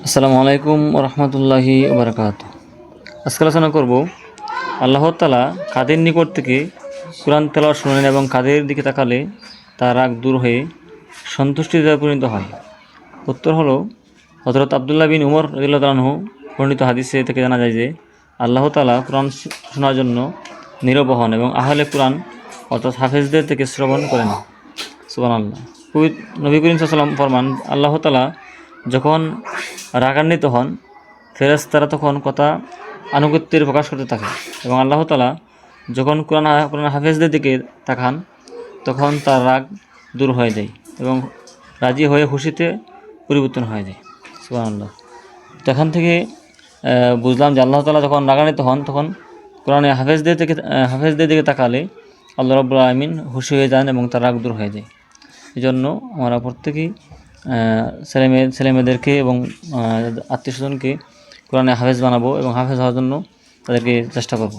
আসসালামু আলাইকুম রহমতুল্লাহি বারাকাতুহু। আজকে আলোচনা করব আল্লাহ তাআলা কাদের নিকট থেকে কোরআন তেলাওয়াত শুনেন এবং কাদের দিকে তাকালে তার রাগ দূর হয়ে সন্তুষ্টিতে পরিণত হয়। উত্তর হলো, হযরত আব্দুল্লাহ বিন উমর রাদিয়াল্লাহু তাআলা আনহু বর্ণিত হাদিসে থেকে জানা যায় যে আল্লাহ তাআলা কোরআন শোনার জন্য নীরব হন এবং আহলে কোরআন অর্থাৎ হাফেজদের থেকে শ্রবণ করেন। সুবহানাল্লাহ। নবী করিম সাল্লাল্লাহু আলাইহি ওয়াসাল্লাম ফরমান, আল্লাহ তাআলা যখন রাগান্বিত হন ফেরেশতারা তখন কথা আনুগত্যের প্রকাশ করতে থাকে এবং আল্লাহ তাআলা যখন কোরআন হাফেজদের দিকে তাকান তখন তার রাগ দূর হয়ে যায় এবং রাজি হয়ে খুশিতে পরিবর্তন হয়ে যায়। সুবহানাল্লাহ। তো এখান থেকে বুঝলাম যে আল্লাহ তাআলা যখন রাগান্বিত হন তখন কোরআনে হাফেজদের দিকে তাকালে আল্লাহ রাব্বুল আলামিন খুশি হয়ে যান এবং তার রাগ দূর হয়ে যায়। এই জন্য আমরা প্রত্যেকেই ছেলেমেয়েদেরকে এবং আত্মীয় স্বজনকে কোরআনে হাফেজ বানাবো এবং হাফেজ হওয়ার জন্য তাদেরকে চেষ্টা করব।